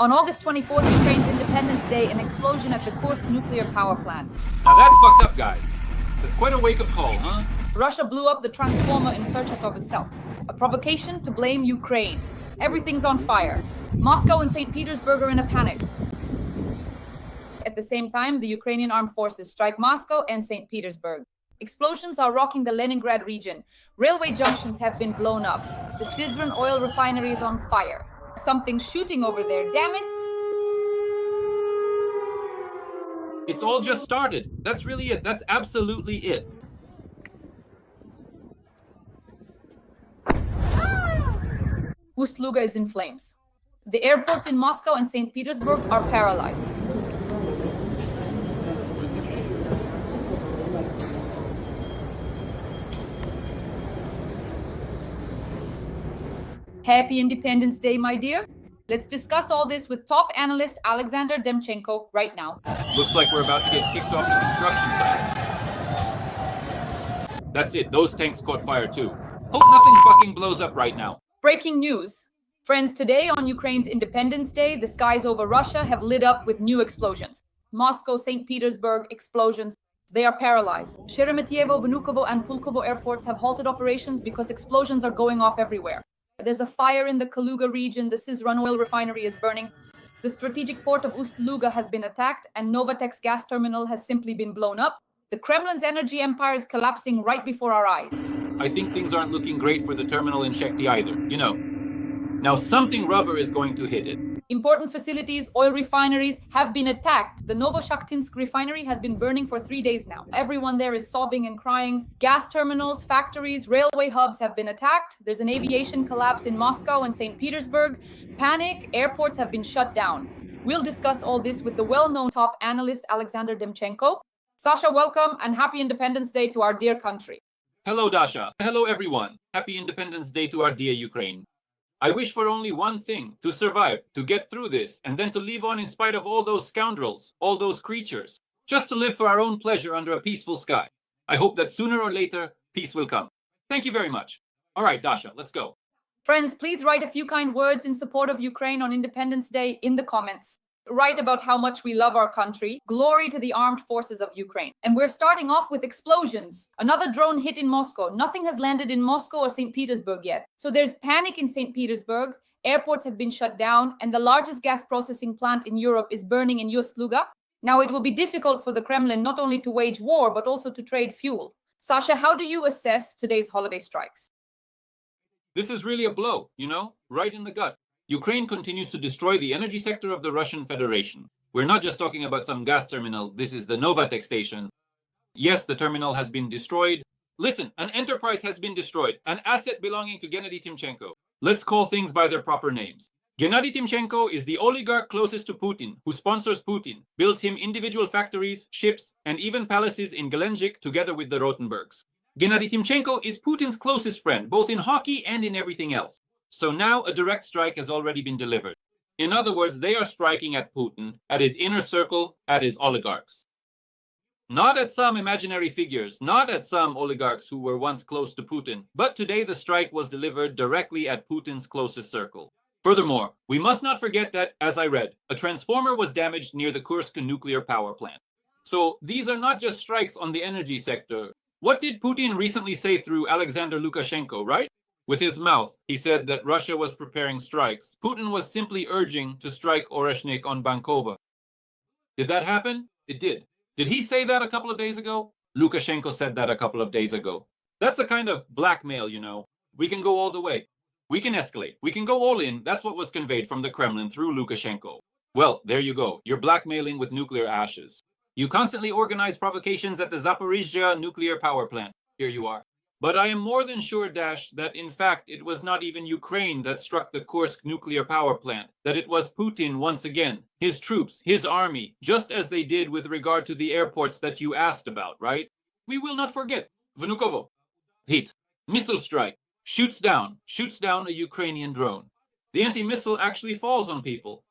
On August 24th, Ukraine's Independence Day, an explosion at the Kursk nuclear power plant. Now that's fucked up, guys. That's quite a wake-up call, huh? Russia blew up the transformer in Kurchatov itself. A provocation to blame Ukraine. Everything's on fire. Moscow and Saint Petersburg are in a panic. At the same time, the Ukrainian Armed Forces strike Moscow and Saint Petersburg. Explosions are rocking the Leningrad region. Railway junctions have been blown up. The Syzran oil refinery is on fire. Something's shooting over there, damn it! It's all just started. That's really it. That's absolutely it. Ust-Luga is in flames. The airports in Moscow and Saint Petersburg are paralyzed. Happy Independence Day, my dear. Let's discuss all this with top analyst Alexander Demchenko right now. Looks like we're about to get kicked off the construction site. That's it. Those tanks caught fire too. Hope nothing fucking blows up right now. Breaking news. Friends, today on Ukraine's Independence Day, the skies over Russia have lit up with new explosions. Moscow, St. Petersburg explosions. They are paralyzed. Sheremetyevo, Vnukovo, and Pulkovo airports have halted operations because explosions are going off everywhere. There's a fire in the Kaluga region. The Syzran oil refinery is burning. The strategic port of Ust-Luga has been attacked, and Novatek's gas terminal has simply been blown up. The Kremlin's energy empire is collapsing right before our eyes. I think things aren't looking great for the terminal in Shekty either, you know. Now something rubber is going to hit it. Important facilities, oil refineries have been attacked. The Novoshaktinsk refinery has been burning for 3 days now. Everyone there is sobbing and crying. Gas terminals, factories, railway hubs have been attacked. There's an aviation collapse in Moscow and Saint Petersburg. Panic, airports have been shut down. We'll discuss all this with the well-known top analyst Alexander Demchenko. Sasha, welcome and happy Independence Day to our dear country. Hello, Dasha. Hello, everyone. Happy Independence Day to our dear Ukraine. I wish for only one thing, to survive, to get through this, and then to live on in spite of all those scoundrels, all those creatures, just to live for our own pleasure under a peaceful sky. I hope that sooner or later, peace will come. Thank you very much. All right, Dasha, let's go. Friends, please write a few kind words in support of Ukraine on Independence Day in the comments. Write about how much we love our country. Glory to the armed forces of Ukraine. And we're starting off with explosions. Another drone hit in Moscow. Nothing has landed in Moscow or St. Petersburg yet. So there's panic in St. Petersburg. Airports have been shut down. And the largest gas processing plant in Europe is burning in Ust-Luga. Now it will be difficult for the Kremlin not only to wage war, but also to trade fuel. Sasha, how do you assess today's holiday strikes? This is really a blow, you know, right in the gut. Ukraine continues to destroy the energy sector of the Russian Federation. We're not just talking about some gas terminal. This is the Novatek station. Yes, the terminal has been destroyed. Listen, an enterprise has been destroyed, an asset belonging to Gennady Timchenko. Let's call things by their proper names. Gennady Timchenko is the oligarch closest to Putin, who sponsors Putin, builds him individual factories, ships, and even palaces in Gelendzhik together with the Rotenbergs. Gennady Timchenko is Putin's closest friend, both in hockey and in everything else. So now a direct strike has already been delivered. In other words, they are striking at Putin, at his inner circle, at his oligarchs. Not at some imaginary figures, not at some oligarchs who were once close to Putin, but today the strike was delivered directly at Putin's closest circle. Furthermore, we must not forget that, as I read, a transformer was damaged near the Kursk nuclear power plant. So these are not just strikes on the energy sector. What did Putin recently say through Alexander Lukashenko, right? With his mouth, he said that Russia was preparing strikes. Putin was simply urging to strike Oreshnik on Bankova. Did that happen? It did. Did he say that a couple of days ago? Lukashenko said that a couple of days ago. That's a kind of blackmail, you know. We can go all the way. We can escalate. We can go all in. That's what was conveyed from the Kremlin through Lukashenko. Well, there you go. You're blackmailing with nuclear ashes. You constantly organize provocations at the Zaporizhzhia nuclear power plant. Here you are. But I am more than sure, Dash, that in fact it was not even Ukraine that struck the Kursk nuclear power plant, that it was Putin once again, his troops, his army, just as they did with regard to the airports that you asked about, right? We will not forget. Vnukovo. Hit. Missile strike. Shoots down a Ukrainian drone. The anti-missile actually falls on people.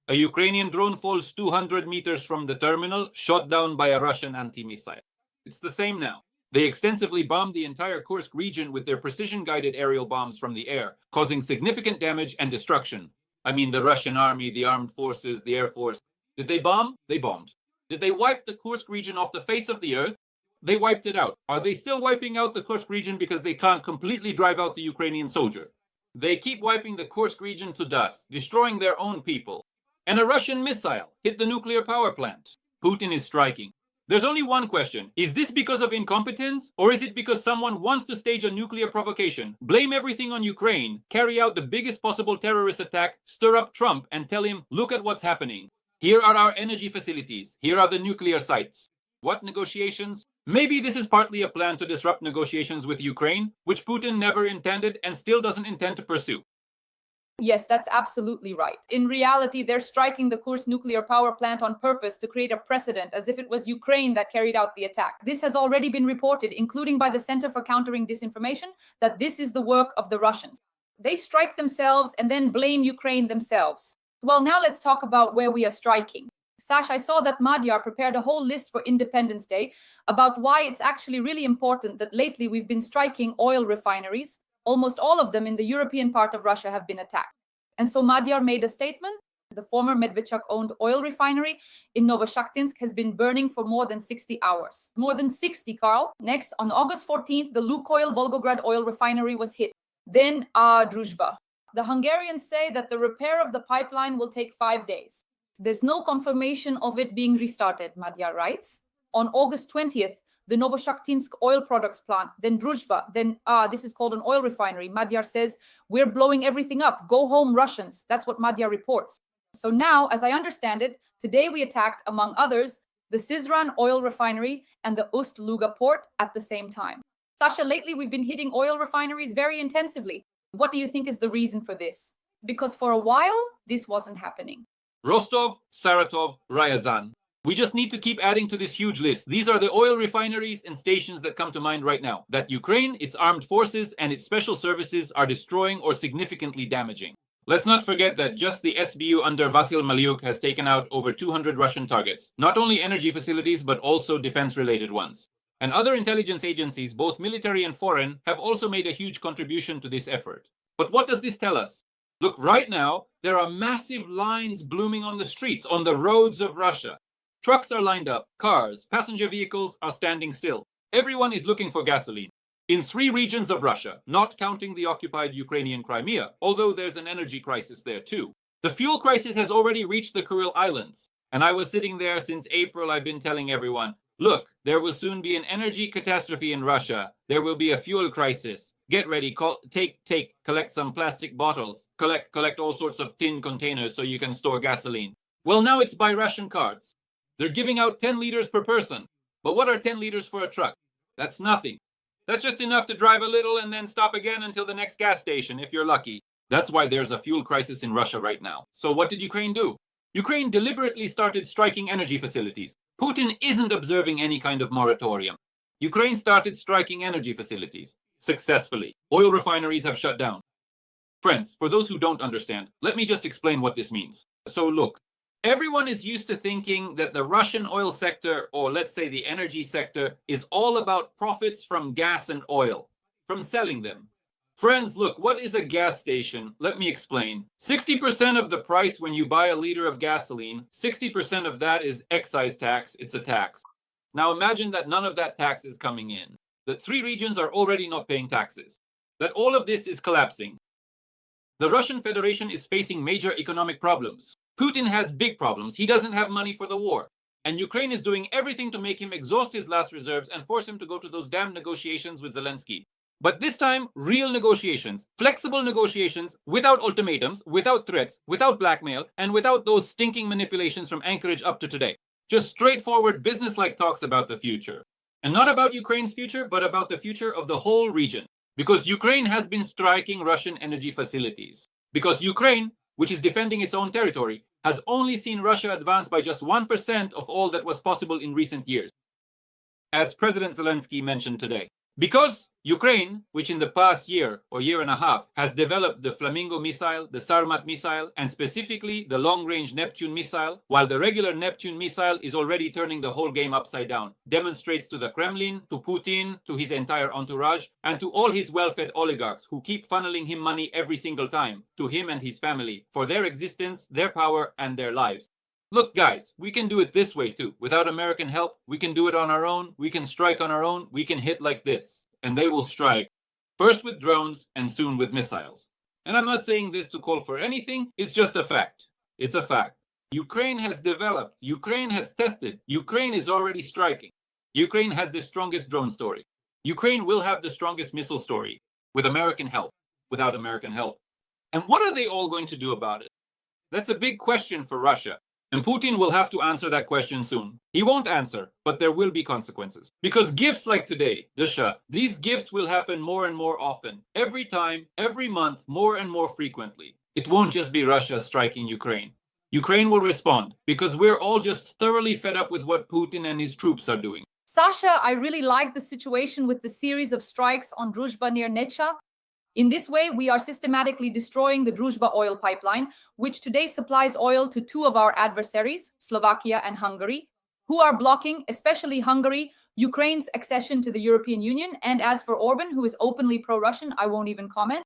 A Ukrainian drone falls 200 meters from the terminal, shot down by a Russian anti-missile. It's the same now. They extensively bombed the entire Kursk region with their precision-guided aerial bombs from the air, causing significant damage and destruction. I mean, the Russian army, the armed forces, the air force. Did they bomb? They bombed. Did they wipe the Kursk region off the face of the earth? They wiped it out. Are they still wiping out the Kursk region because they can't completely drive out the Ukrainian soldier? They keep wiping the Kursk region to dust, destroying their own people. And a Russian missile hit the nuclear power plant. Putin is striking. There's only one question. Is this because of incompetence, or is it because someone wants to stage a nuclear provocation, blame everything on Ukraine, carry out the biggest possible terrorist attack, stir up Trump, and tell him, look at what's happening. Here are our energy facilities. Here are the nuclear sites. What negotiations? Maybe this is partly a plan to disrupt negotiations with Ukraine, which Putin never intended and still doesn't intend to pursue. Yes, that's absolutely right. In reality, they're striking the Kursk nuclear power plant on purpose to create a precedent, as if it was Ukraine that carried out the attack. This has already been reported, including by the Center for Countering Disinformation, that this is the work of the Russians. They strike themselves and then blame Ukraine themselves. Well, now let's talk about where we are striking. Sash, I saw that Magyar prepared a whole list for Independence Day about why it's actually really important that lately we've been striking oil refineries. Almost all of them in the European part of Russia have been attacked. And so Magyar made a statement. The former Medvedchuk-owned oil refinery in Novoshakhtinsk has been burning for more than 60 hours. More than 60, Carl. Next, on August 14th, the Lukoil Volgograd oil refinery was hit. Then, Druzhba. The Hungarians say that the repair of the pipeline will take 5 days. There's no confirmation of it being restarted, Magyar writes. On August 20th, the Novoshakhtinsk oil products plant, then Druzhba, then this is called an oil refinery. Magyar says, we're blowing everything up. Go home, Russians. That's what Magyar reports. So now, as I understand it, today we attacked, among others, the Syzran oil refinery and the Ust-Luga port at the same time. Sasha, lately we've been hitting oil refineries very intensively. What do you think is the reason for this? Because for a while, this wasn't happening. Rostov, Saratov, Ryazan. We just need to keep adding to this huge list. These are the oil refineries and stations that come to mind right now, that Ukraine, its armed forces, and its special services are destroying or significantly damaging. Let's not forget that just the SBU under Vasyl Malyuk has taken out over 200 Russian targets, not only energy facilities, but also defense-related ones. And other intelligence agencies, both military and foreign, have also made a huge contribution to this effort. But what does this tell us? Look, right now, there are massive lines blooming on the streets, on the roads of Russia. Trucks are lined up, cars, passenger vehicles are standing still. Everyone is looking for gasoline. In 3 regions of Russia, not counting the occupied Ukrainian Crimea, although there's an energy crisis there too. The fuel crisis has already reached the Kuril Islands. And I was sitting there since April. I've been telling everyone, look, there will soon be an energy catastrophe in Russia. There will be a fuel crisis. Get ready, collect some plastic bottles, collect all sorts of tin containers so you can store gasoline. Well, now it's by ration cards. They're giving out 10 liters per person. But what are 10 liters for a truck? That's nothing. That's just enough to drive a little and then stop again until the next gas station, if you're lucky. That's why there's a fuel crisis in Russia right now. So what did Ukraine do? Ukraine deliberately started striking energy facilities. Putin isn't observing any kind of moratorium. Ukraine started striking energy facilities successfully. Oil refineries have shut down. Friends, for those who don't understand, let me just explain what this means. So look, everyone is used to thinking that the Russian oil sector, or let's say the energy sector, is all about profits from gas and oil, from selling them. Friends, look, what is a gas station? Let me explain. 60% of the price when you buy a liter of gasoline, 60% of that is excise tax. It's a tax. Now imagine that none of that tax is coming in, that 3 regions are already not paying taxes, that all of this is collapsing. The Russian Federation is facing major economic problems. Putin has big problems. He doesn't have money for the war. And Ukraine is doing everything to make him exhaust his last reserves and force him to go to those damn negotiations with Zelensky. But this time, real negotiations, flexible negotiations, without ultimatums, without threats, without blackmail, and without those stinking manipulations from Anchorage up to today. Just straightforward business-like talks about the future. And not about Ukraine's future, but about the future of the whole region. Because Ukraine has been striking Russian energy facilities. Because Ukraine, which is defending its own territory, has only seen Russia advance by just 1% of all that was possible in recent years. As President Zelensky mentioned today, Because Ukraine, which in the past year or year and a half has developed the Flamingo missile, the Sarmat missile, and specifically the long-range Neptune missile, while the regular Neptune missile is already turning the whole game upside down, demonstrates to the Kremlin, to Putin, to his entire entourage, and to all his well-fed oligarchs who keep funneling him money every single time, to him and his family, for their existence, their power, and their lives. Look, guys, we can do it this way too. Without American help, we can do it on our own. We can strike on our own. We can hit like this. And they will strike first with drones and soon with missiles. And I'm not saying this to call for anything. It's just a fact. It's a fact. Ukraine has developed. Ukraine has tested. Ukraine is already striking. Ukraine has the strongest drone story. Ukraine will have the strongest missile story with American help, without American help. And what are they all going to do about it? That's a big question for Russia. And Putin will have to answer that question soon. He won't answer, but there will be consequences. Because gifts like today, Dasha, these gifts will happen more and more often. Every time, every month, more and more frequently. It won't just be Russia striking Ukraine. Ukraine will respond, because we're all just thoroughly fed up with what Putin and his troops are doing. Sasha, I really like the situation with the series of strikes on Druzhba near Necha. In this way, we are systematically destroying the Druzhba oil pipeline, which today supplies oil to two of our adversaries, Slovakia and Hungary, who are blocking, especially Hungary, Ukraine's accession to the European Union. And as for Orban, who is openly pro-Russian, I won't even comment.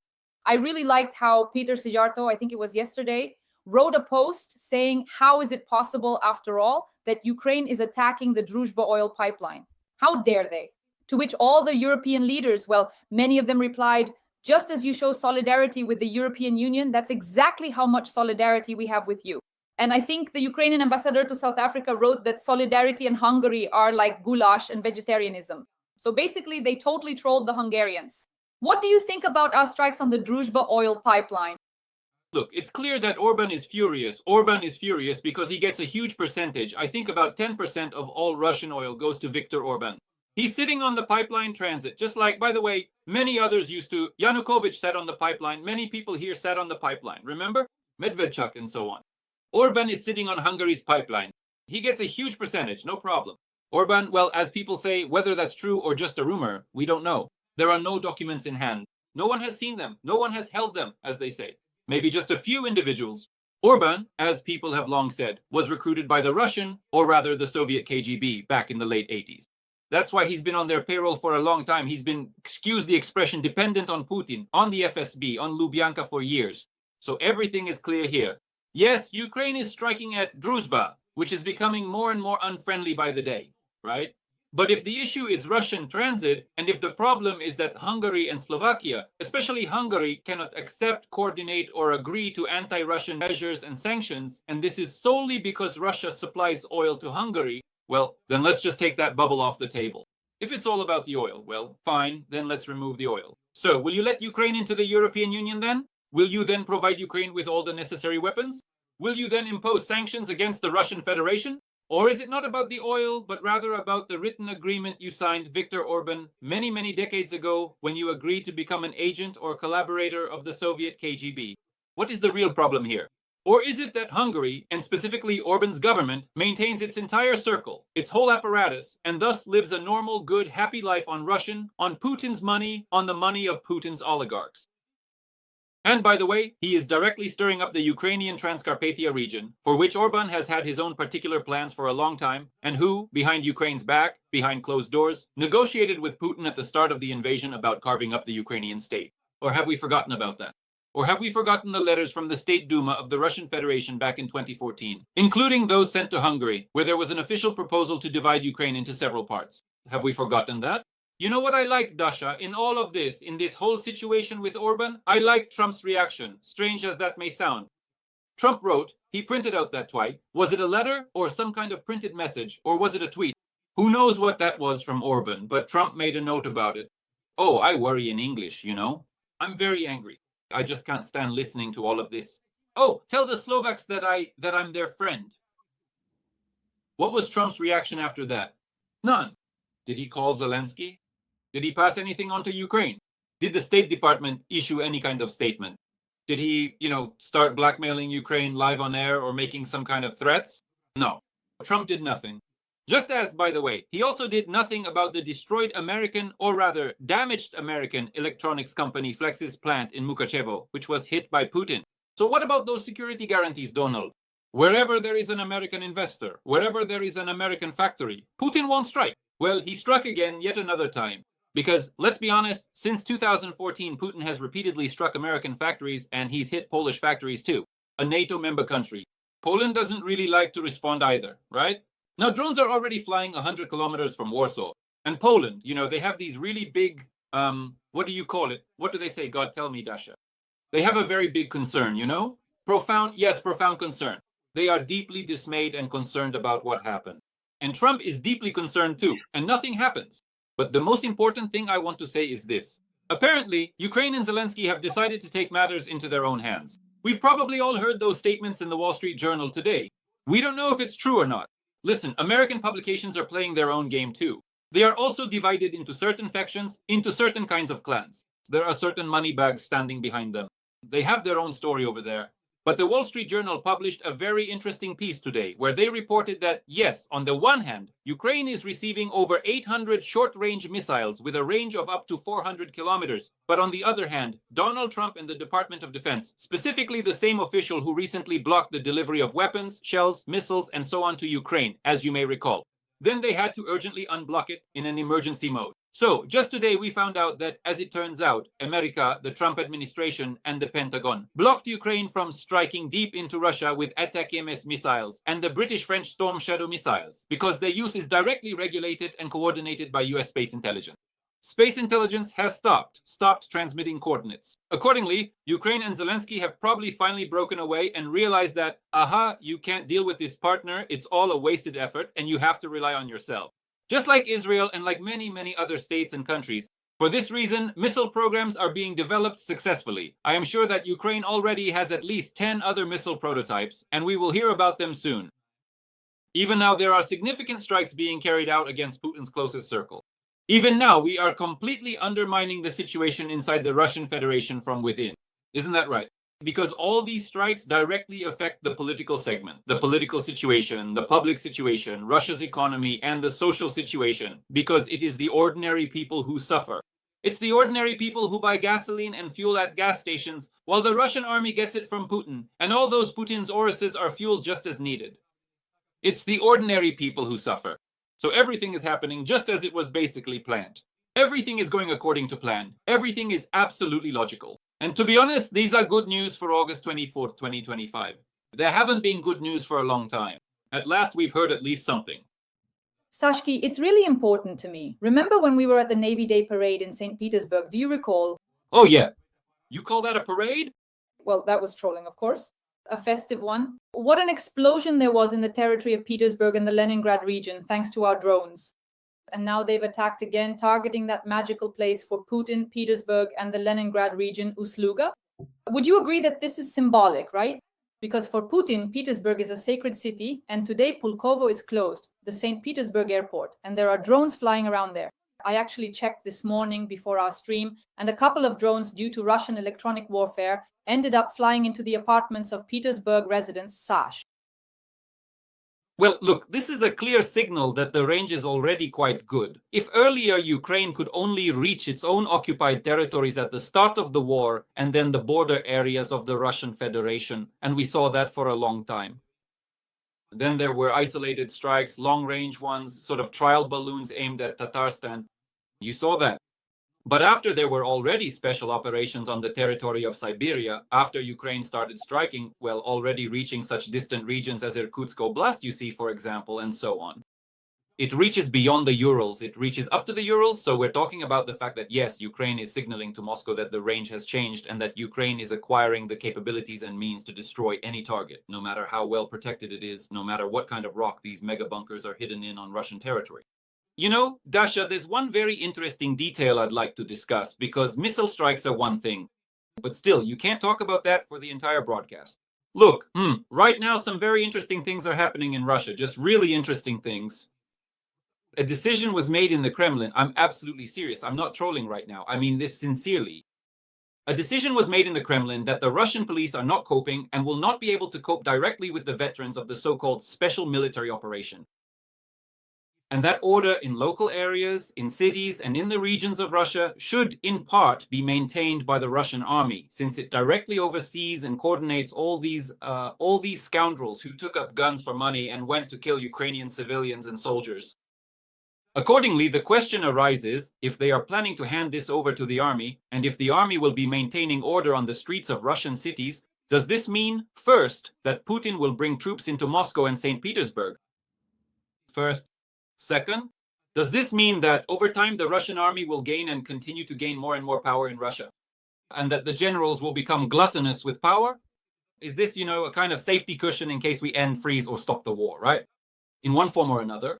I really liked how Peter Syzran, I think it was yesterday, wrote a post saying, how is it possible, after all, that Ukraine is attacking the Druzhba oil pipeline? How dare they? To which all the European leaders, well, many of them replied, just as you show solidarity with the European Union, that's exactly how much solidarity we have with you. And I think the Ukrainian ambassador to South Africa wrote that solidarity and Hungary are like goulash and vegetarianism. So basically, they totally trolled the Hungarians. What do you think about our strikes on the Druzhba oil pipeline? Look, it's clear that Orban is furious. Orban is furious because he gets a huge percentage. I think about 10% of all Russian oil goes to Viktor Orban. He's sitting on the pipeline transit, just like, by the way, many others used to. Yanukovych sat on the pipeline. Many people here sat on the pipeline. Remember? Medvedchuk and so on. Orban is sitting on Hungary's pipeline. He gets a huge percentage, no problem. Orban, well, as people say, whether that's true or just a rumor, we don't know. There are no documents in hand. No one has seen them. No one has held them, as they say. Maybe just a few individuals. Orban, as people have long said, was recruited by the Russian, or rather the Soviet KGB, back in the late 80s. That's why he's been on their payroll for a long time. He's been, excuse the expression, dependent on Putin, on the FSB, on Lubyanka for years. So everything is clear here. Yes, Ukraine is striking at Druzhba, which is becoming more and more unfriendly by the day, right? But if the issue is Russian transit, and if the problem is that Hungary and Slovakia, especially Hungary, cannot accept, coordinate, or agree to anti-Russian measures and sanctions, and this is solely because Russia supplies oil to Hungary, well, then let's just take that bubble off the table. If it's all about the oil, well, fine, then let's remove the oil. So, will you let Ukraine into the European Union then? Will you then provide Ukraine with all the necessary weapons? Will you then impose sanctions against the Russian Federation? Or is it not about the oil, but rather about the written agreement you signed, Viktor Orban, many, many decades ago when you agreed to become an agent or collaborator of the Soviet KGB? What is the real problem here? Or is it that Hungary, and specifically Orban's government, maintains its entire circle, its whole apparatus, and thus lives a normal, good, happy life on Russian, on Putin's money, on the money of Putin's oligarchs? And by the way, he is directly stirring up the Ukrainian Transcarpathia region, for which Orban has had his own particular plans for a long time, and who, behind Ukraine's back, behind closed doors, negotiated with Putin at the start of the invasion about carving up the Ukrainian state. Or have we forgotten about that? Or have we forgotten the letters from the State Duma of the Russian Federation back in 2014, including those sent to Hungary, where there was an official proposal to divide Ukraine into several parts? Have we forgotten that? You know what I like, Dasha, in all of this, in this whole situation with Orban? I like Trump's reaction, strange as that may sound. Trump wrote, he printed out that tweet. Was it a letter or some kind of printed message, or was it a tweet? Who knows what that was from Orban, but Trump made a note about it. Oh, I worry in English, you know. I'm very angry. I just can't stand listening to all of this. Oh, tell the Slovaks that I'm their friend. What was Trump's reaction after that? None. Did he call Zelensky? Did he pass anything on to Ukraine? Did the State Department issue any kind of statement? Did he, start blackmailing Ukraine live on air or making some kind of threats? No. Trump did nothing. Just as, by the way, he also did nothing about the destroyed American, or rather damaged American, electronics company Flex's plant in Mukachevo, which was hit by Putin. So what about those security guarantees, Donald? Wherever there is an American investor, wherever there is an American factory, Putin won't strike. Well, he struck again yet another time. Because, let's be honest, since 2014, Putin has repeatedly struck American factories, and he's hit Polish factories too, a NATO member country. Poland doesn't really like to respond either, right? Now, drones are already flying 100 kilometers from Warsaw. And Poland, they have these really big, what do you call it? What do they say? God, tell me, Dasha. They have a very big concern, Profound concern. They are deeply dismayed and concerned about what happened. And Trump is deeply concerned too, and nothing happens. But the most important thing I want to say is this. Apparently, Ukraine and Zelensky have decided to take matters into their own hands. We've probably all heard those statements in the Wall Street Journal today. We don't know if it's true or not. Listen, American publications are playing their own game too. They are also divided into certain factions, into certain kinds of clans. There are certain money bags standing behind them. They have their own story over there. But the Wall Street Journal published a very interesting piece today where they reported that, yes, on the one hand, Ukraine is receiving over 800 short-range missiles with a range of up to 400 kilometers. But on the other hand, Donald Trump and the Department of Defense, specifically the same official who recently blocked the delivery of weapons, shells, missiles, and so on to Ukraine, as you may recall. Then they had to urgently unblock it in an emergency mode. So, just today we found out that, as it turns out, America, the Trump administration, and the Pentagon blocked Ukraine from striking deep into Russia with Attack-MS missiles and the British-French Storm Shadow missiles, because their use is directly regulated and coordinated by US space intelligence. Space intelligence has stopped transmitting coordinates. Accordingly, Ukraine and Zelensky have probably finally broken away and realized that, you can't deal with this partner, it's all a wasted effort, and you have to rely on yourself. Just like Israel and like many, many other states and countries. For this reason, missile programs are being developed successfully. I am sure that Ukraine already has at least 10 other missile prototypes, and we will hear about them soon. Even now, there are significant strikes being carried out against Putin's closest circle. Even now, we are completely undermining the situation inside the Russian Federation from within. Isn't that right? Because all these strikes directly affect the political segment, the political situation, the public situation, Russia's economy, and the social situation, because it is the ordinary people who suffer. It's the ordinary people who buy gasoline and fuel at gas stations, while the Russian army gets it from Putin, and all those Putin's Oruses are fueled just as needed. It's the ordinary people who suffer. So everything is happening just as it was basically planned. Everything is going according to plan. Everything is absolutely logical. And to be honest, these are good news for August 24th, 2025. There haven't been good news for a long time. At last, we've heard at least something. Sashki, it's really important to me. Remember when we were at the Navy Day parade in Saint Petersburg? Do you recall? Oh, yeah. You call that a parade? Well, that was trolling, of course. A festive one. What an explosion there was in the territory of Petersburg and the Leningrad region, thanks to our drones. And now they've attacked again, targeting that magical place for Putin, Petersburg, and the Leningrad region, Ust-Luga. Would you agree that this is symbolic, right? Because for Putin, Petersburg is a sacred city, and today Pulkovo is closed, the St. Petersburg airport, and there are drones flying around there. I actually checked this morning before our stream, and a couple of drones, due to Russian electronic warfare, ended up flying into the apartments of Petersburg resident Sash. Well, look, this is a clear signal that the range is already quite good. If earlier Ukraine could only reach its own occupied territories at the start of the war and then the border areas of the Russian Federation, and we saw that for a long time. Then there were isolated strikes, long-range ones, sort of trial balloons aimed at Tatarstan. You saw that. But after there were already special operations on the territory of Siberia, after Ukraine started striking, well, already reaching such distant regions as Irkutsk Oblast, you see, for example, and so on. It reaches beyond the Urals, it reaches up to the Urals, so we're talking about the fact that, yes, Ukraine is signaling to Moscow that the range has changed and that Ukraine is acquiring the capabilities and means to destroy any target, no matter how well protected it is, no matter what kind of rock these mega bunkers are hidden in on Russian territory. You know, Dasha, there's one very interesting detail I'd like to discuss, because missile strikes are one thing, but still, you can't talk about that for the entire broadcast. Look, right now some very interesting things are happening in Russia, just really interesting things. A decision was made in the Kremlin. I'm absolutely serious. I'm not trolling right now. I mean this sincerely. A decision was made in the Kremlin that the Russian police are not coping and will not be able to cope directly with the veterans of the so-called special military operation. And that order in local areas, in cities, and in the regions of Russia should, in part, be maintained by the Russian army, since it directly oversees and coordinates all these scoundrels who took up guns for money and went to kill Ukrainian civilians and soldiers. Accordingly, the question arises, if they are planning to hand this over to the army, and if the army will be maintaining order on the streets of Russian cities, does this mean, first, that Putin will bring troops into Moscow and Saint Petersburg? First. Second, does this mean that over time the Russian army will gain and continue to gain more and more power in Russia? And that the generals will become gluttonous with power? Is this, a kind of safety cushion in case we end, freeze, or stop the war, right? In one form or another.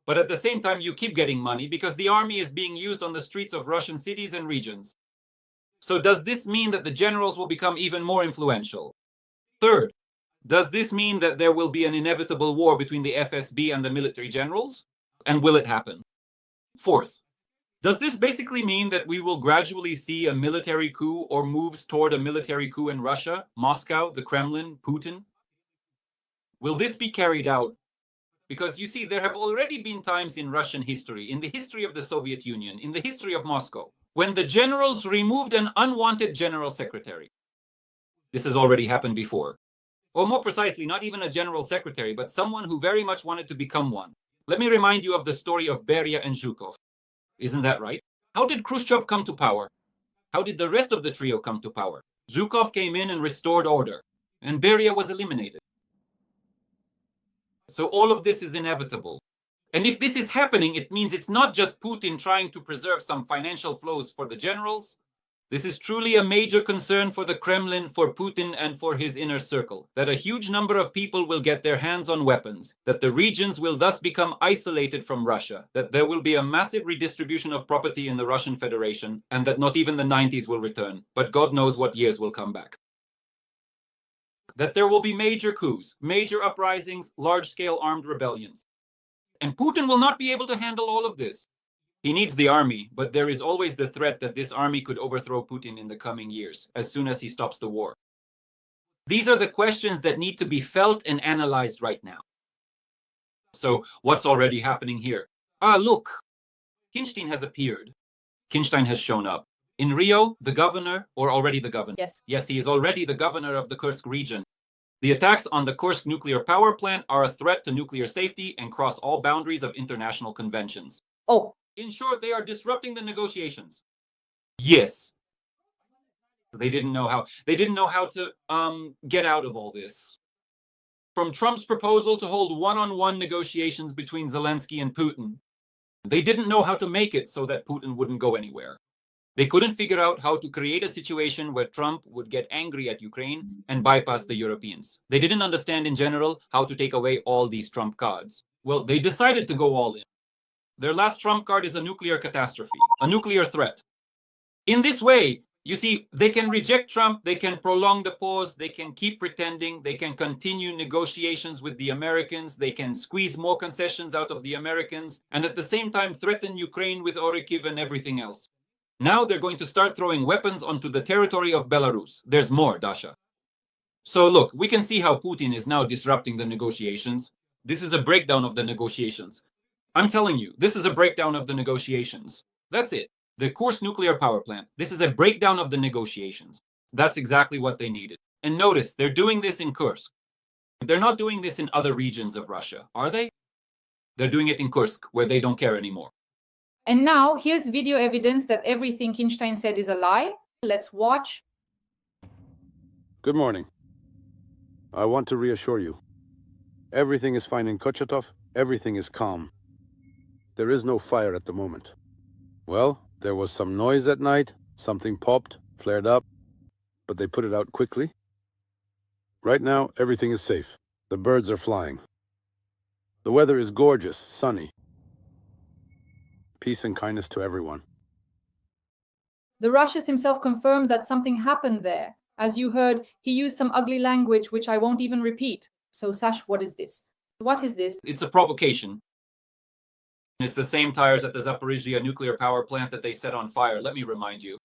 But at the same time, you keep getting money because the army is being used on the streets of Russian cities and regions. So does this mean that the generals will become even more influential? Third, does this mean that there will be an inevitable war between the FSB and the military generals? And will it happen? Fourth, does this basically mean that we will gradually see a military coup or moves toward a military coup in Russia, Moscow, the Kremlin, Putin? Will this be carried out? Because you see, there have already been times in Russian history, in the history of the Soviet Union, in the history of Moscow, when the generals removed an unwanted general secretary. This has already happened before. Or more precisely, not even a general secretary, but someone who very much wanted to become one. Let me remind you of the story of Daria and Zhukov. Isn't that right? How did Khrushchev come to power? How did the rest of the trio come to power? Zhukov came in and restored order, and Daria was eliminated. So all of this is inevitable. And if this is happening, it means it's not just Putin trying to preserve some financial flows for the generals. This is truly a major concern for the Kremlin, for Putin, and for his inner circle, that a huge number of people will get their hands on weapons, that the regions will thus become isolated from Russia, that there will be a massive redistribution of property in the Russian Federation, and that not even the 90s will return, but God knows what years will come back. That there will be major coups, major uprisings, large-scale armed rebellions. And Putin will not be able to handle all of this. He needs the army, but there is always the threat that this army could overthrow Putin in the coming years, as soon as he stops the war. These are the questions that need to be felt and analyzed right now. So, what's already happening here? Look, Kinstein has appeared. Kinstein has shown up. In Rio, the governor, or already the governor? Yes, he is already the governor of the Kursk region. The attacks on the Kursk nuclear power plant are a threat to nuclear safety and cross all boundaries of international conventions. Oh. In short, they are disrupting the negotiations. Yes. They didn't know how to get out of all this. From Trump's proposal to hold one-on-one negotiations between Zelensky and Putin, they didn't know how to make it so that Putin wouldn't go anywhere. They couldn't figure out how to create a situation where Trump would get angry at Ukraine and bypass the Europeans. They didn't understand in general how to take away all these Trump cards. Well, they decided to go all in. Their last Trump card is a nuclear catastrophe, a nuclear threat. In this way, you see, they can reject Trump, they can prolong the pause, they can keep pretending, they can continue negotiations with the Americans, they can squeeze more concessions out of the Americans, and at the same time threaten Ukraine with Orikhiv and everything else. Now they're going to start throwing weapons onto the territory of Belarus. There's more, Dasha. So look, we can see how Putin is now disrupting the negotiations. This is a breakdown of the negotiations. I'm telling you, this is a breakdown of the negotiations. That's it. The Kursk nuclear power plant. This is a breakdown of the negotiations. That's exactly what they needed. And notice, they're doing this in Kursk. They're not doing this in other regions of Russia, are they? They're doing it in Kursk, where they don't care anymore. And now, here's video evidence that everything Kinstein said is a lie. Let's watch. Good morning. I want to reassure you. Everything is fine in Kurchatov. Everything is calm. There is no fire at the moment. Well, there was some noise at night. Something popped, flared up, but they put it out quickly. Right now, everything is safe. The birds are flying. The weather is gorgeous, sunny. Peace and kindness to everyone. The Russian himself confirmed that something happened there. As you heard, he used some ugly language, which I won't even repeat. So, Sash, what is this? What is this? It's a provocation. It's the same tires at the Zaporizhzhia nuclear power plant that they set on fire, let me remind you.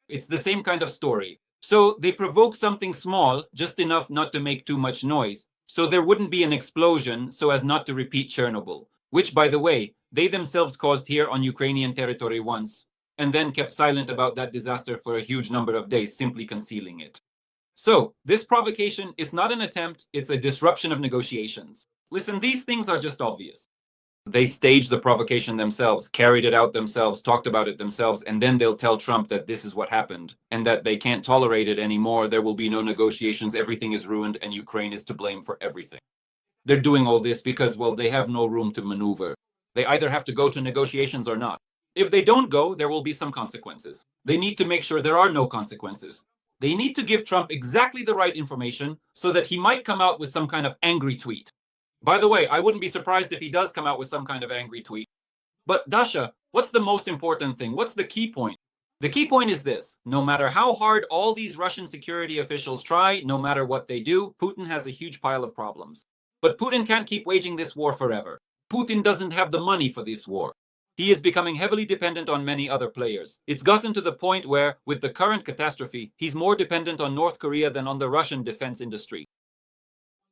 It's the same kind of story. So they provoke something small, just enough not to make too much noise, so there wouldn't be an explosion so as not to repeat Chernobyl. which, by the way, they themselves caused here on Ukrainian territory once, and then kept silent about that disaster for a huge number of days, simply concealing it. So, this provocation is not an attempt, it's a disruption of negotiations. Listen, these things are just obvious. They staged the provocation themselves, carried it out themselves, talked about it themselves, and then they'll tell Trump that this is what happened, and that they can't tolerate it anymore, there will be no negotiations, everything is ruined, and Ukraine is to blame for everything. They're doing all this because, well, they have no room to maneuver. They either have to go to negotiations or not. If they don't go, there will be some consequences. They need to make sure there are no consequences. They need to give Trump exactly the right information so that he might come out with some kind of angry tweet. By the way, I wouldn't be surprised if he does come out with some kind of angry tweet. But Dasha, what's the most important thing? What's the key point? The key point is this. No matter how hard all these Russian security officials try, no matter what they do, Putin has a huge pile of problems. But Putin can't keep waging this war forever. Putin doesn't have the money for this war. He is becoming heavily dependent on many other players. It's gotten to the point where, with the current catastrophe, he's more dependent on North Korea than on the Russian defense industry.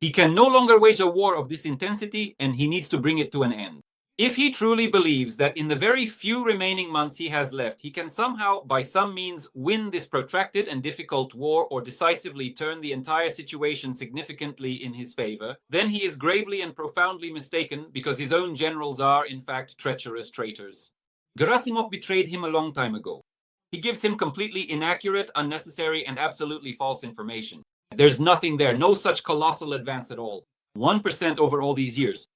He can no longer wage a war of this intensity, and he needs to bring it to an end. If he truly believes that in the very few remaining months he has left, he can somehow, by some means, win this protracted and difficult war or decisively turn the entire situation significantly in his favor, then he is gravely and profoundly mistaken, because his own generals are, in fact, treacherous traitors. Gerasimov betrayed him a long time ago. He gives him completely inaccurate, unnecessary, and absolutely false information. There's nothing there, no such colossal advance at all. 1% over all these years.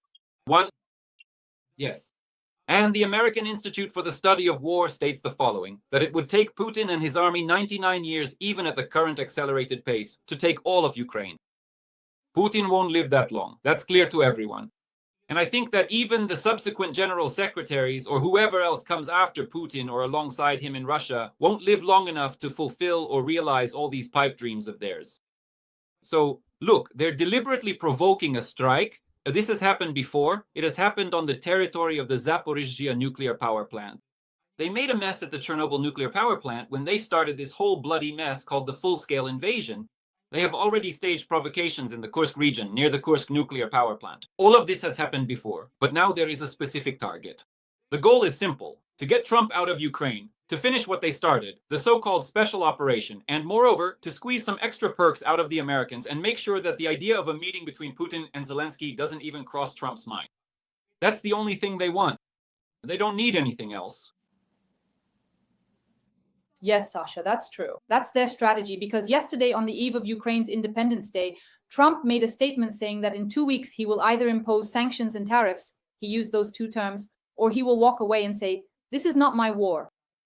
Yes. And the American Institute for the Study of War states the following, that it would take Putin and his army 99 years, even at the current accelerated pace, to take all of Ukraine. Putin won't live that long. That's clear to everyone. And I think that even the subsequent general secretaries or whoever else comes after Putin or alongside him in Russia won't live long enough to fulfill or realize all these pipe dreams of theirs. So, look, they're deliberately provoking a strike. This has happened before. It has happened on the territory of the Zaporizhzhia nuclear power plant. They made a mess at the Chernobyl nuclear power plant when they started this whole bloody mess called the full-scale invasion. They have already staged provocations in the Kursk region near the Kursk nuclear power plant. All of this has happened before, but now there is a specific target. The goal is simple: to get Trump out of Ukraine, to finish what they started, the so-called special operation, and moreover, to squeeze some extra perks out of the Americans and make sure that the idea of a meeting between Putin and Zelensky doesn't even cross Trump's mind. That's the only thing they want. They don't need anything else. Yes, Sasha, that's true. That's their strategy, because yesterday, on the eve of Ukraine's Independence Day, Trump made a statement saying that in 2 weeks he will either impose sanctions and tariffs, he used those two terms, or he will walk away and say, "This is not my war."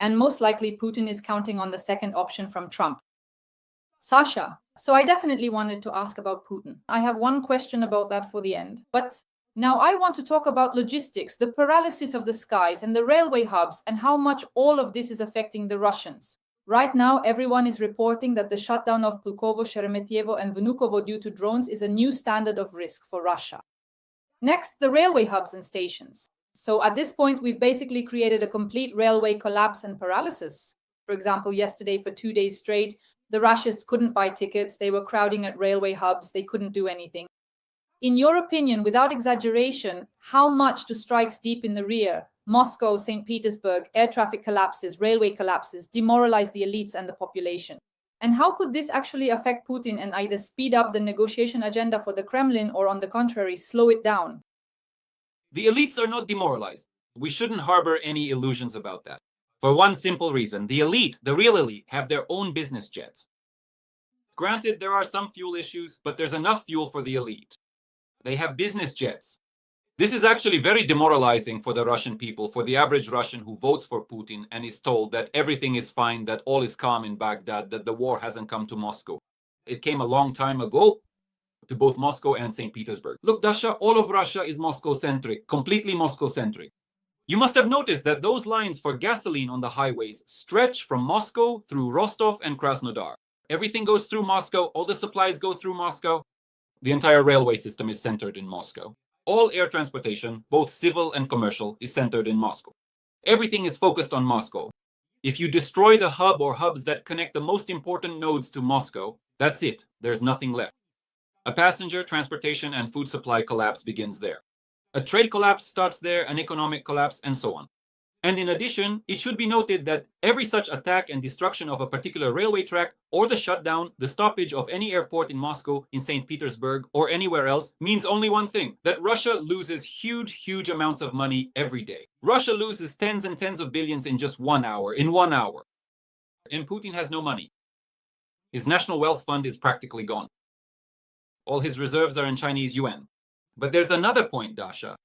And most likely Putin is counting on the second option from Trump. Sasha, so I definitely wanted to ask about Putin. I have one question about that for the end. But now I want to talk about logistics, the paralysis of the skies and the railway hubs, and how much all of this is affecting the Russians. Right now, everyone is reporting that the shutdown of Pulkovo, Sheremetyevo, and Vnukovo due to drones is a new standard of risk for Russia. Next, the railway hubs and stations. So at this point, we've basically created a complete railway collapse and paralysis. For example, yesterday for 2 days straight, the Russians couldn't buy tickets. They were crowding at railway hubs. They couldn't do anything. In your opinion, without exaggeration, how much do strikes deep in the rear, Moscow, Saint Petersburg, air traffic collapses, railway collapses, demoralize the elites and the population? And how could this actually affect Putin and either speed up the negotiation agenda for the Kremlin or, on the contrary, slow it down? The elites are not demoralized. We shouldn't harbor any illusions about that. For one simple reason, the elite, the real elite, have their own business jets. Granted, there are some fuel issues, but there's enough fuel for the elite. They have business jets. This is actually very demoralizing for the Russian people, for the average Russian who votes for Putin and is told that everything is fine, that all is calm in Baghdad, that the war hasn't come to Moscow. It came a long time ago to both Moscow and Saint Petersburg. Look, Dasha, all of Russia is Moscow-centric, completely Moscow-centric. You must have noticed that those lines for gasoline on the highways stretch from Moscow through Rostov and Krasnodar. Everything goes through Moscow, all the supplies go through Moscow. The entire railway system is centered in Moscow. All air transportation, both civil and commercial, is centered in Moscow. Everything is focused on Moscow. If you destroy the hub or hubs that connect the most important nodes to Moscow, that's it. There's nothing left. A passenger, transportation, and food supply collapse begins there. A trade collapse starts there, an economic collapse, and so on. And in addition, it should be noted that every such attack and destruction of a particular railway track, or the shutdown, the stoppage of any airport in Moscow, in Saint Petersburg, or anywhere else, means only one thing: that Russia loses huge amounts of money every day. Russia loses tens and tens of billions in just 1 hour, in 1 hour. And Putin has no money. His national wealth fund is practically gone. All his reserves are in Chinese yuan. But there's another point, Dasha.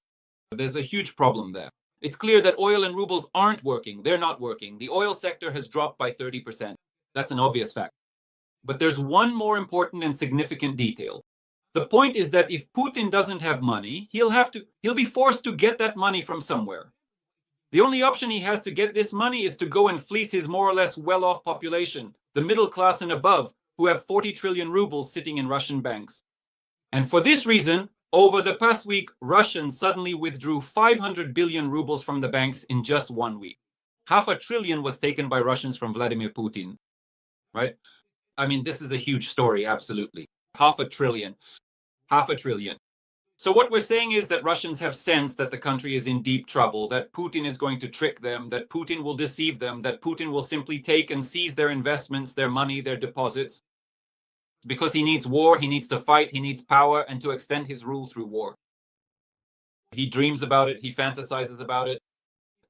There's a huge problem there. It's clear that oil and rubles aren't working. They're not working. The oil sector has dropped by 30%. That's an obvious fact. But there's one more important and significant detail. The point is that if Putin doesn't have money, he'll be forced to get that money from somewhere. The only option he has to get this money is to go and fleece his more or less well-off population, the middle class and above, who have 40 trillion rubles sitting in Russian banks. And for this reason, over the past week, Russians suddenly withdrew 500 billion rubles from the banks in just 1 week. $500 billion was taken by Russians from Vladimir Putin, right? I mean, this is a huge story, absolutely. $500 billion. $500 billion. So what we're saying is that Russians have sensed that the country is in deep trouble, that Putin is going to trick them, that Putin will deceive them, that Putin will simply take and seize their investments, their money, their deposits. Because he needs war, he needs to fight, he needs power, and to extend his rule through war. He dreams about it, he fantasizes about it.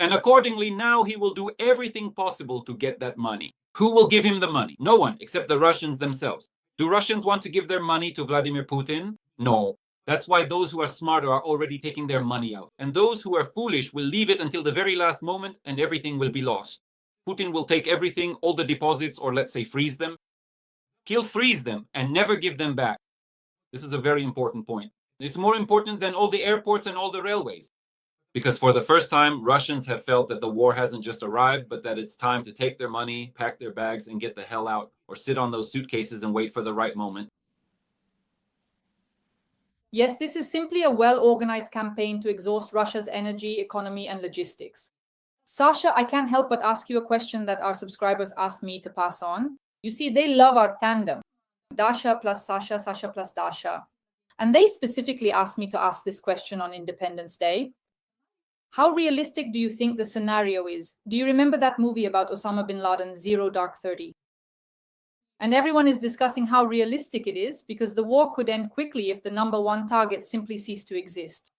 And accordingly, now he will do everything possible to get that money. Who will give him the money? No one, except the Russians themselves. Do Russians want to give their money to Vladimir Putin? No. That's why those who are smarter are already taking their money out. And those who are foolish will leave it until the very last moment, and everything will be lost. Putin will take everything, all the deposits, or let's say freeze them. He'll freeze them and never give them back. This is a very important point. It's more important than all the airports and all the railways. Because for the first time, Russians have felt that the war hasn't just arrived, but that it's time to take their money, pack their bags, and get the hell out, or sit on those suitcases and wait for the right moment. Yes, this is simply a well-organized campaign to exhaust Russia's energy, economy, and logistics. Sasha, I can't help but ask you a question that our subscribers asked me to pass on. You see, they love our tandem, Dasha plus Sasha, Sasha plus Dasha. And they specifically asked me to ask this question on Independence Day. How realistic do you think the scenario is? Do you remember that movie about Osama bin Laden, Zero Dark 30? And everyone is discussing how realistic it is because the war could end quickly if the number one target simply ceased to exist.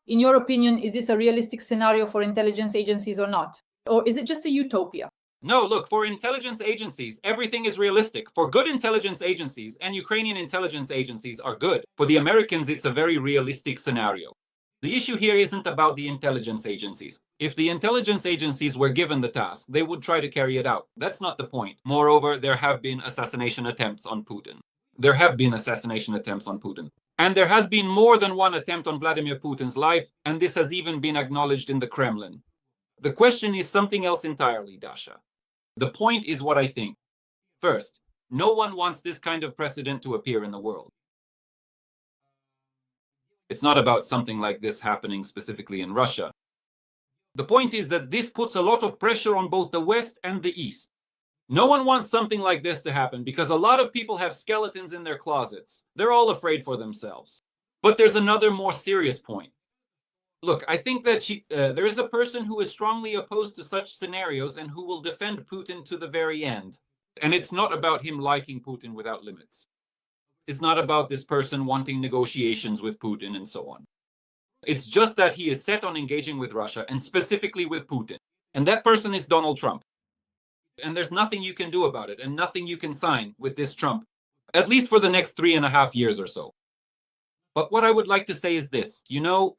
In your opinion, is this a realistic scenario for intelligence agencies or not? Or is it just a utopia? No, look, for intelligence agencies, everything is realistic. For good intelligence agencies, and Ukrainian intelligence agencies are good. For the Americans, it's a very realistic scenario. The issue here isn't about the intelligence agencies. If the intelligence agencies were given the task, they would try to carry it out. That's not the point. Moreover, there have been assassination attempts on Putin. And there has been more than one attempt on Vladimir Putin's life, and this has even been acknowledged in the Kremlin. The question is something else entirely, Dasha. The point is what I think. First, no one wants this kind of precedent to appear in the world. It's not about something like this happening specifically in Russia. The point is that this puts a lot of pressure on both the West and the East. No one wants something like this to happen because a lot of people have skeletons in their closets. They're all afraid for themselves. But there's another more serious point. Look, I think that there is a person who is strongly opposed to such scenarios and who will defend Putin to the very end. And it's not about him liking Putin without limits. It's not about this person wanting negotiations with Putin and so on. It's just that he is set on engaging with Russia and specifically with Putin. And that person is Donald Trump. And there's nothing you can do about it and nothing you can sign with this Trump, at least for the next 3.5 years or so. But what I would like to say is this,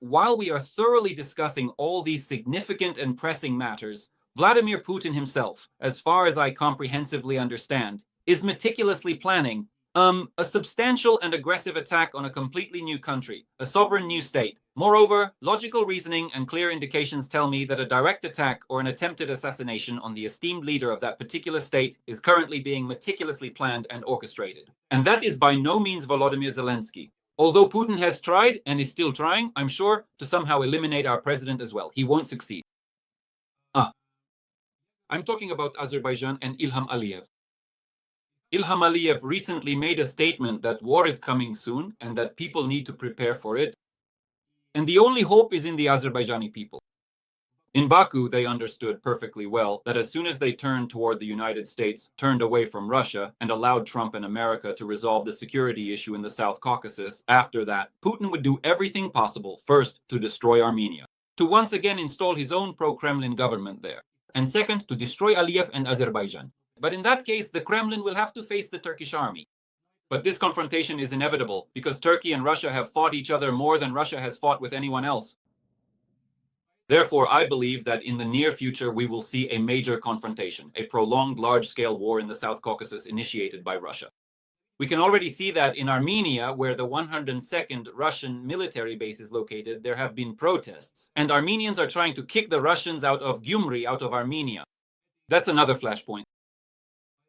while we are thoroughly discussing all these significant and pressing matters, Vladimir Putin himself, as far as I comprehensively understand, is meticulously planning a substantial and aggressive attack on a completely new country, a sovereign new state. Moreover, logical reasoning and clear indications tell me that a direct attack or an attempted assassination on the esteemed leader of that particular state is currently being meticulously planned and orchestrated. And that is by no means Volodymyr Zelensky. Although Putin has tried and is still trying, I'm sure, to somehow eliminate our president as well. He won't succeed. I'm talking about Azerbaijan and Ilham Aliyev. Ilham Aliyev recently made a statement that war is coming soon and that people need to prepare for it. And the only hope is in the Azerbaijani people. In Baku, they understood perfectly well that as soon as they turned toward the United States, turned away from Russia, and allowed Trump and America to resolve the security issue in the South Caucasus, after that, Putin would do everything possible, first, to destroy Armenia, to once again install his own pro-Kremlin government there, and second, to destroy Aliyev and Azerbaijan. But in that case, the Kremlin will have to face the Turkish army. But this confrontation is inevitable, because Turkey and Russia have fought each other more than Russia has fought with anyone else. Therefore, I believe that in the near future, we will see a major confrontation, a prolonged large-scale war in the South Caucasus initiated by Russia. We can already see that in Armenia, where the 102nd Russian military base is located, there have been protests, and Armenians are trying to kick the Russians out of Gyumri, out of Armenia. That's another flashpoint.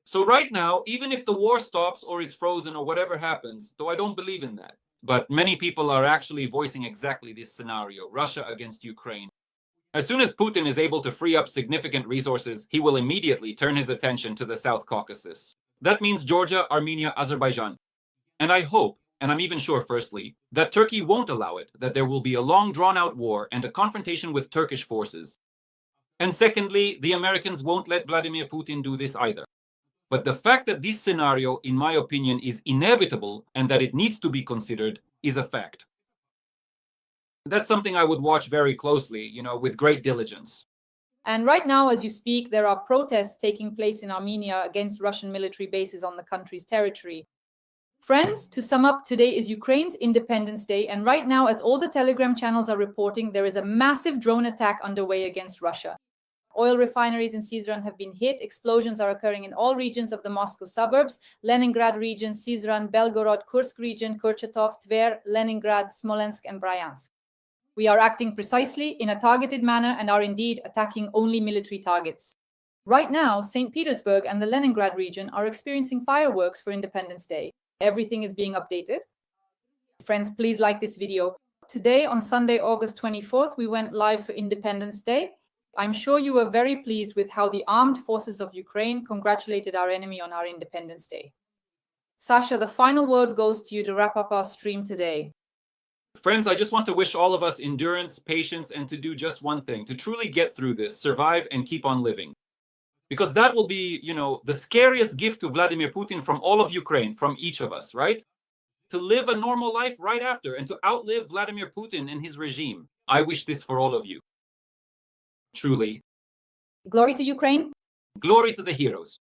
So right now, even if the war stops or is frozen or whatever happens, though I don't believe in that, but many people are actually voicing exactly this scenario, Russia against Ukraine. As soon as Putin is able to free up significant resources, he will immediately turn his attention to the South Caucasus. That means Georgia, Armenia, Azerbaijan. And I hope, and I'm even sure firstly, that Turkey won't allow it, that there will be a long drawn-out war and a confrontation with Turkish forces. And secondly, the Americans won't let Vladimir Putin do this either. But the fact that this scenario, in my opinion, is inevitable and that it needs to be considered is a fact. That's something I would watch very closely, with great diligence. And right now, as you speak, there are protests taking place in Armenia against Russian military bases on the country's territory. Friends, to sum up, today is Ukraine's Independence Day, and right now, as all the Telegram channels are reporting, there is a massive drone attack underway against Russia. Oil refineries in Syzran have been hit. Explosions are occurring in all regions of the Moscow suburbs: Leningrad region, Syzran, Belgorod, Kursk region, Kurchatov, Tver, Leningrad, Smolensk, and Bryansk. We are acting precisely in a targeted manner and are indeed attacking only military targets. Right now, Saint Petersburg and the Leningrad region are experiencing fireworks for Independence Day. Everything is being updated. Friends, please like this video. Today, on Sunday, August 24th, we went live for Independence Day. I'm sure you were very pleased with how the armed forces of Ukraine congratulated our enemy on our Independence Day. Sasha, the final word goes to you to wrap up our stream today. Friends, I just want to wish all of us endurance, patience, and to do just one thing, to truly get through this, survive, and keep on living. Because that will be, the scariest gift to Vladimir Putin from all of Ukraine, from each of us, right? To live a normal life right after and to outlive Vladimir Putin and his regime. I wish this for all of you. Truly. Glory to Ukraine. Glory to the heroes.